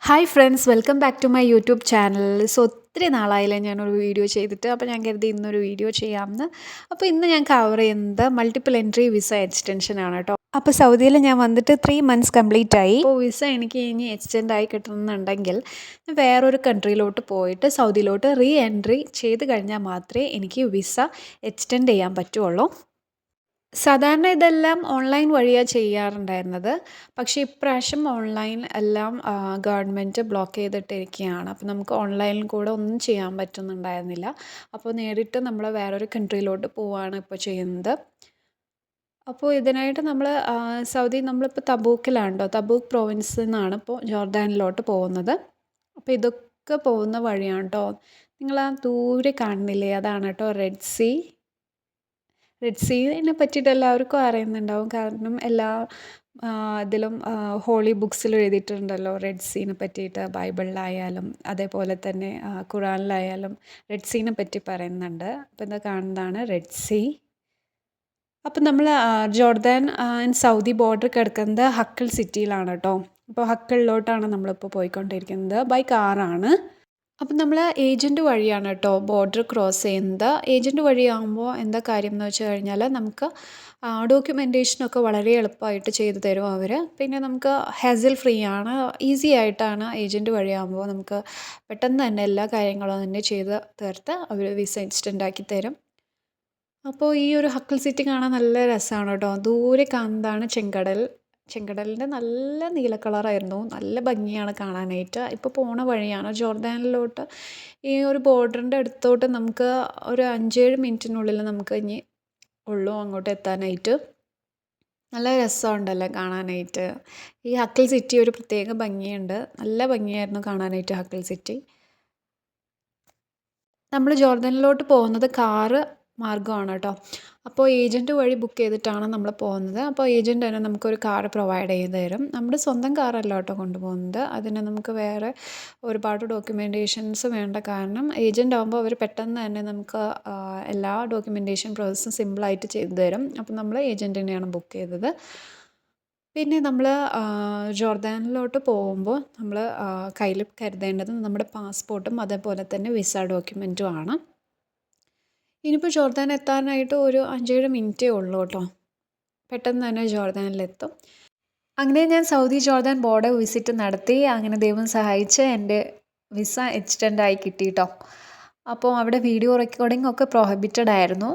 Hi friends, welcome back to my YouTube channel. ഒത്തിരി നാളായില്ലേ ഞാനൊരു വീഡിയോ ചെയ്തിട്ട്. അപ്പോൾ ഞാൻ കരുതി ഇന്നൊരു വീഡിയോ ചെയ്യാമെന്ന്. അപ്പോൾ ഇന്ന് ഞാൻ കവർ ചെയ്യുന്നത് മൾട്ടിപ്പിൾ എൻട്രി വിസ എക്സ്റ്റൻഷൻ ആണ് കേട്ടോ. അപ്പോൾ സൗദിയിൽ ഞാൻ വന്നിട്ട് 3 മന്ത്സ് കംപ്ലീറ്റ് ആയി. അപ്പോൾ വിസ എനിക്ക് ഇനി എക്സ്റ്റെൻഡ് ആയി കിട്ടണമെന്നുണ്ടെങ്കിൽ വേറൊരു കൺട്രിയിലോട്ട് പോയിട്ട് സൗദിയിലോട്ട് റീ എൻട്രി ചെയ്ത് കഴിഞ്ഞാൽ മാത്രമേ എനിക്ക് വിസ എക്സ്റ്റെൻഡ് ചെയ്യാൻ പറ്റുള്ളൂ. സാധാരണ ഇതെല്ലാം ഓൺലൈൻ വഴിയാണ് ചെയ്യാറുണ്ടായിരുന്നത്. പക്ഷേ ഇപ്രാവശ്യം ഓൺലൈൻ എല്ലാം ഗവൺമെൻറ് ബ്ലോക്ക് ചെയ്തിട്ടിരിക്കുകയാണ്. അപ്പോൾ നമുക്ക് ഓൺലൈനിൽ കൂടെ ഒന്നും ചെയ്യാൻ പറ്റുന്നുണ്ടായിരുന്നില്ല. അപ്പോൾ നേരിട്ട് നമ്മൾ വേറൊരു കൺട്രിയിലോട്ട് പോവുകയാണ് ഇപ്പോൾ ചെയ്യുന്നത്. അപ്പോൾ ഇതിനായിട്ട് നമ്മൾ സൗദി നമ്മളിപ്പോൾ തബൂക്കിലാണ് കേട്ടോ. തബൂക്ക് പ്രൊവിൻസിൽ നിന്നാണ് ഇപ്പോൾ ജോർദാനിലോട്ട് പോകുന്നത്. അപ്പോൾ ഇതൊക്കെ പോകുന്ന വഴിയാണ് കേട്ടോ. നിങ്ങൾ ആ ദൂരെ കാണുന്നില്ലേ, അതാണ് കേട്ടോ റെഡ് സീ. റെഡ് സീനെ പറ്റിയിട്ട് എല്ലാവർക്കും അറിയുന്നുണ്ടാവും. കാരണം എല്ലാ ഇതിലും ഹോളി ബുക്സിലും എഴുതിയിട്ടുണ്ടല്ലോ റെഡ് സീനെ പറ്റിയിട്ട്. ബൈബിളിലായാലും അതേപോലെ തന്നെ ഖുറാനിലായാലും റെഡ് സീനെ പറ്റി പറയുന്നുണ്ട്. അപ്പോൾ ഇത് കാണുന്നതാണ് റെഡ് സീ. അപ്പം നമ്മൾ ജോർദാൻ ആൻഡ് സൗദി ബോർഡർ കിടക്കുന്നത് ഹക്കിൾ സിറ്റിയിലാണ് കേട്ടോ. അപ്പോൾ ഹക്കിളിലോട്ടാണ് നമ്മളിപ്പോൾ പോയിക്കൊണ്ടിരിക്കുന്നത്. ബൈ കാറാണ്. അപ്പം നമ്മൾ ഏജൻറ്റ് വഴിയാണ് കേട്ടോ ബോർഡർ ക്രോസ് ചെയ്യുന്നത്. ഏജൻറ്റ് വഴിയാകുമ്പോൾ എന്താ കാര്യം എന്ന് വെച്ച് കഴിഞ്ഞാൽ നമുക്ക് ഡോക്യുമെൻറ്റേഷനൊക്കെ വളരെ എളുപ്പമായിട്ട് ചെയ്തു തരും അവർ. പിന്നെ നമുക്ക് ഹാസിൽ ഫ്രീ ആണ്. ഈസി ആയിട്ടാണ് ഏജൻറ്റ് വഴിയാകുമ്പോൾ നമുക്ക് പെട്ടെന്ന് തന്നെ എല്ലാ കാര്യങ്ങളും തന്നെ ചെയ്ത് തീർത്ത് അവർ വിസ എക്സ്റ്റെൻഡ് ആക്കി തരും. അപ്പോൾ ഈ ഒരു ഹക്കിൾ സിറ്റി കാണാൻ നല്ല രസമാണ് കേട്ടോ. ദൂരെ കാണുന്നതാണ് ചെങ്കടൽ. ചെങ്കടലിൻ്റെ നല്ല നീല കളറായിരുന്നു. നല്ല ഭംഗിയാണ് കാണാനായിട്ട്. ഇപ്പോൾ പോണ വഴിയാണ് ജോർദാനിലോട്ട്. ഈ ഒരു ബോർഡറിൻ്റെ അടുത്തോട്ട് നമുക്ക് ഒരു 5-7 മിനിറ്റിനുള്ളിൽ നമുക്ക് ഇനി ഉള്ളൂ അങ്ങോട്ട് എത്താനായിട്ട്. നല്ല രസമുണ്ടല്ലോ കാണാനായിട്ട്. ഈ ഹക്കിൾ സിറ്റി ഒരു പ്രത്യേക ഭംഗിയുണ്ട്. നല്ല ഭംഗിയായിരുന്നു കാണാനായിട്ട് ഹക്കിൾ സിറ്റി. നമ്മൾ ജോർദാനിലോട്ട് പോകുന്നത് കാറ് മാർഗ്ഗമാണ് കേട്ടോ. അപ്പോൾ ഏജൻറ്റ് വഴി ബുക്ക് ചെയ്തിട്ടാണ് നമ്മൾ പോകുന്നത്. അപ്പോൾ ഏജൻറ്റ് തന്നെ നമുക്കൊരു കാർ പ്രൊവൈഡ് ചെയ്ത് തരും. നമ്മുടെ സ്വന്തം കാറല്ല കേട്ടോ കൊണ്ടുപോകുന്നത്. അതിന് നമുക്ക് വേറെ ഒരുപാട് ഡോക്യുമെൻറ്റേഷൻസ് വേണ്ട. കാരണം ഏജൻറ്റ് ആകുമ്പോൾ അവർ പെട്ടെന്ന് തന്നെ നമുക്ക് എല്ലാ ഡോക്യുമെൻറ്റേഷൻ പ്രോസസ്സും സിമ്പിളായിട്ട് ചെയ്തു തരും. അപ്പോൾ നമ്മൾ ഏജൻറ്റിനെയാണ് ബുക്ക് ചെയ്തത്. പിന്നെ നമ്മൾ ജോർദാനിലോട്ട് പോകുമ്പോൾ നമ്മൾ കയ്യിൽ കരുതേണ്ടത് നമ്മുടെ പാസ്പോർട്ടും അതേപോലെ തന്നെ വിസ ഡോക്യുമെൻറ്റും ആണ്. ഇനിയിപ്പോൾ ജോർദാൻ എത്താനായിട്ട് ഒരു 5-7 മിനിറ്റേ ഉള്ളൂ കേട്ടോ. പെട്ടെന്ന് തന്നെ ജോർദാനിലെത്തും. അങ്ങനെ ഞാൻ സൗദി ജോർദാൻ ബോർഡർ വിസിറ്റ് നടത്തി. അങ്ങനെ ദൈവം സഹായിച്ച് എൻ്റെ വിസ എക്സ്റ്റെൻഡ് ആയി കിട്ടി കേട്ടോ. അപ്പോൾ അവിടെ വീഡിയോ റെക്കോർഡിംഗ് ഒക്കെ പ്രൊഹിബിറ്റഡ് ആയിരുന്നു.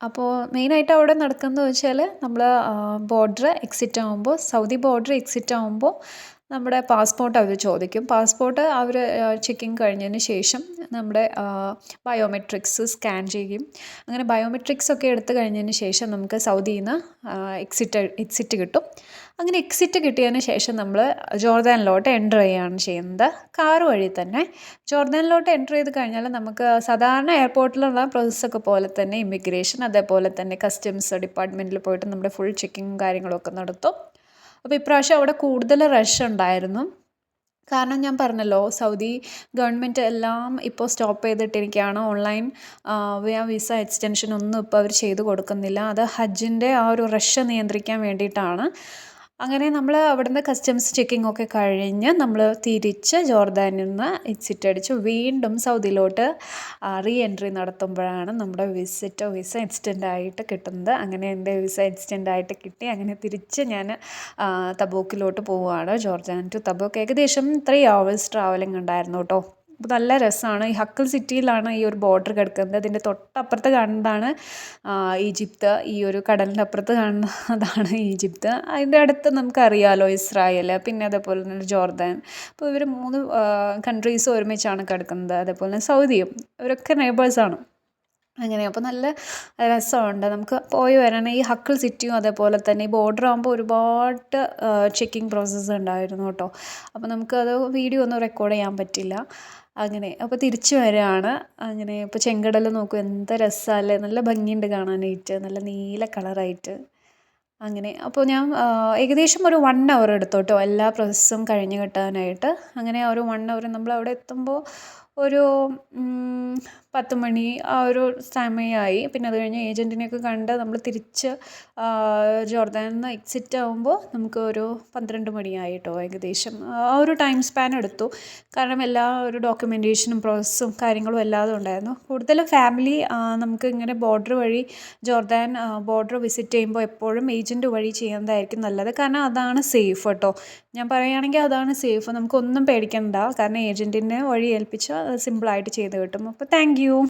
അപ്പോൾ മെയിനായിട്ട് അവിടെ നടക്കുന്നത് വെച്ചാൽ നമ്മൾ ബോർഡർ എക്സിറ്റ് ആകുമ്പോൾ സൗദി ബോർഡർ എക്സിറ്റ് ആകുമ്പോൾ നമ്മുടെ പാസ്പോർട്ട് അവർ ചോദിക്കും. പാസ്പോർട്ട് അവർ ചെക്കിങ് കഴിഞ്ഞതിന് ശേഷം നമ്മുടെ ബയോമെട്രിക്സ് സ്കാൻ ചെയ്യും. അങ്ങനെ ബയോമെട്രിക്സ് ഒക്കെ എടുത്തു കഴിഞ്ഞതിന് ശേഷം നമുക്ക് സൗദിയിൽ നിന്ന് എക്സിറ്റ് കിട്ടും. അങ്ങനെ എക്സിറ്റ് കിട്ടിയതിന് ശേഷം നമ്മൾ ജോർദാനിലോട്ട് എൻ്റർ ചെയ്യുകയാണ് ചെയ്യുന്നത്. കാർ വഴി തന്നെ ജോർദാനിലോട്ട് എൻ്റർ ചെയ്ത് കഴിഞ്ഞാൽ നമുക്ക് സാധാരണ എയർപോർട്ടിലുള്ള പ്രോസസ്സൊക്കെ പോലെ തന്നെ ഇമിഗ്രേഷൻ അതേപോലെ തന്നെ കസ്റ്റംസ് ഡിപ്പാർട്ട്മെൻറ്റിൽ പോയിട്ട് നമ്മുടെ ഫുൾ ചെക്കിങ്ങും കാര്യങ്ങളൊക്കെ നടത്തും. അപ്പോൾ ഇപ്രാവശ്യം അവിടെ കൂടുതൽ റഷ് ഉണ്ടായിരുന്നു. കാരണം ഞാൻ പറഞ്ഞല്ലോ സൗദി ഗവൺമെൻറ് എല്ലാം ഇപ്പോൾ സ്റ്റോപ്പ് ചെയ്തിട്ടിരിക്കുകയാണ്. ഓൺലൈൻ വിസ എക്സ്റ്റൻഷൻ ഒന്നും ഇപ്പോൾ അവർ ചെയ്ത് കൊടുക്കുന്നില്ല. അത് ഹജ്ജിൻ്റെ ആ ഒരു റഷ് നിയന്ത്രിക്കാൻ വേണ്ടിയിട്ടാണ്. അങ്ങനെ നമ്മൾ അവിടുന്ന് കസ്റ്റംസ് ചെക്കിംഗ് ഒക്കെ കഴിഞ്ഞ് നമ്മൾ തിരിച്ച് ജോർദാനിൽ നിന്ന് എക്സിറ്റ് അടിച്ച് വീണ്ടും സൗദിയിലോട്ട് റീ എൻട്രി നടത്തുമ്പോഴാണ് നമ്മുടെ വിസ എക്സ്റ്റെൻഡ് ആയിട്ട് കിട്ടുന്നത്. അങ്ങനെ എൻ്റെ വിസ എക്സ്റ്റെൻഡ് ആയിട്ട് കിട്ടി. അങ്ങനെ തിരിച്ച് ഞാൻ തബൂക്കിലോട്ട് പോവുകയാണ്. ജോർദാൻ ടു തബൂക്ക് ഏകദേശം 3 hours ട്രാവലിംഗ് ഉണ്ടായിരുന്നു കേട്ടോ. അപ്പോൾ നല്ല രസമാണ്. ഈ ഹക്കിൾ സിറ്റിയിലാണ് ഈ ഒരു ബോർഡർ കിടക്കുന്നത്. അതിൻ്റെ തൊട്ടപ്പുറത്ത് കാണുന്നതാണ് ഈജിപ്ത്. ഈ ഒരു കടലിൻ്റെ അപ്പുറത്ത് കാണുന്നതാണ് ഈജിപ്ത്. അതിൻ്റെ അടുത്ത് നമുക്കറിയാമല്ലോ ഇസ്രായേൽ, പിന്നെ അതേപോലെ തന്നെ ജോർദാൻ. അപ്പോൾ ഇവർ 3 കൺട്രീസും ഒരുമിച്ചാണ് കിടക്കുന്നത്. അതേപോലെ തന്നെ സൗദിയും. ഇവരൊക്കെ നെയ്ബേഴ്സാണ്. അങ്ങനെ അപ്പോൾ നല്ല രസമുണ്ട് നമുക്ക് പോയി വരാൻ. ഈ ഹക്കിൾ സിറ്റിയും അതേപോലെ തന്നെ ഈ ബോർഡർ ആകുമ്പോൾ ഒരുപാട് ചെക്കിങ് പ്രോസസ്സ് ഉണ്ടായിരുന്നു കേട്ടോ. അപ്പോൾ നമുക്കത് വീഡിയോ ഒന്നും റെക്കോർഡ് ചെയ്യാൻ പറ്റില്ല. അങ്ങനെ അപ്പോൾ തിരിച്ചു വരികയാണ്. അങ്ങനെ ഇപ്പോൾ ചെങ്കടൽ നോക്കൂ, എന്ത് രസമല്ലേ, നല്ല ഭംഗിയുണ്ട് കാണാനായിട്ട്, നല്ല നീല കളറായിട്ട്. അങ്ങനെ അപ്പോൾ ഞാൻ ഏകദേശം ഒരു 1 hour എടുത്തു കേട്ടോ എല്ലാ പ്രോസസ്സും കഴിഞ്ഞ് കിട്ടാനായിട്ട്. അങ്ങനെ ഒരു 1 hour നമ്മൾ അവിടെ എത്തുമ്പോൾ ഒരു 10 മണി ആ ഒരു സമയമായി. പിന്നെ അത് കഴിഞ്ഞ് ഏജൻറ്റിനെയൊക്കെ കണ്ട് നമ്മൾ തിരിച്ച് ജോർദാനിൽ നിന്ന് എക്സിറ്റ് ആകുമ്പോൾ നമുക്ക് ഒരു 12 മണിയായി കേട്ടോ ഏകദേശം. ആ ഒരു ടൈം സ്പാൻ എടുത്തു. കാരണം എല്ലാ ഒരു ഡോക്യുമെൻറ്റേഷനും പ്രോസസ്സും കാര്യങ്ങളും എല്ലാതും ഉണ്ടായിരുന്നു. കൂടുതലും ഫാമിലി നമുക്ക് ഇങ്ങനെ ബോർഡർ വഴി ജോർദാൻ ബോർഡർ വിസിറ്റ് ചെയ്യുമ്പോൾ എപ്പോഴും ഏജൻറ്റ് വഴി ചെയ്യുന്നതായിരിക്കും നല്ലത്. കാരണം അതാണ് സേഫ് കേട്ടോ. ഞാൻ പറയുകയാണെങ്കിൽ അതാണ് സേഫ്. നമുക്കൊന്നും പേടിക്കണ്ട. കാരണം ഏജൻറ്റിനെ വഴി ഏൽപ്പിച്ചാൽ സിമ്പിളായിട്ട് ചെയ്ത് കിട്ടും. അപ്പോൾ താങ്ക് യു.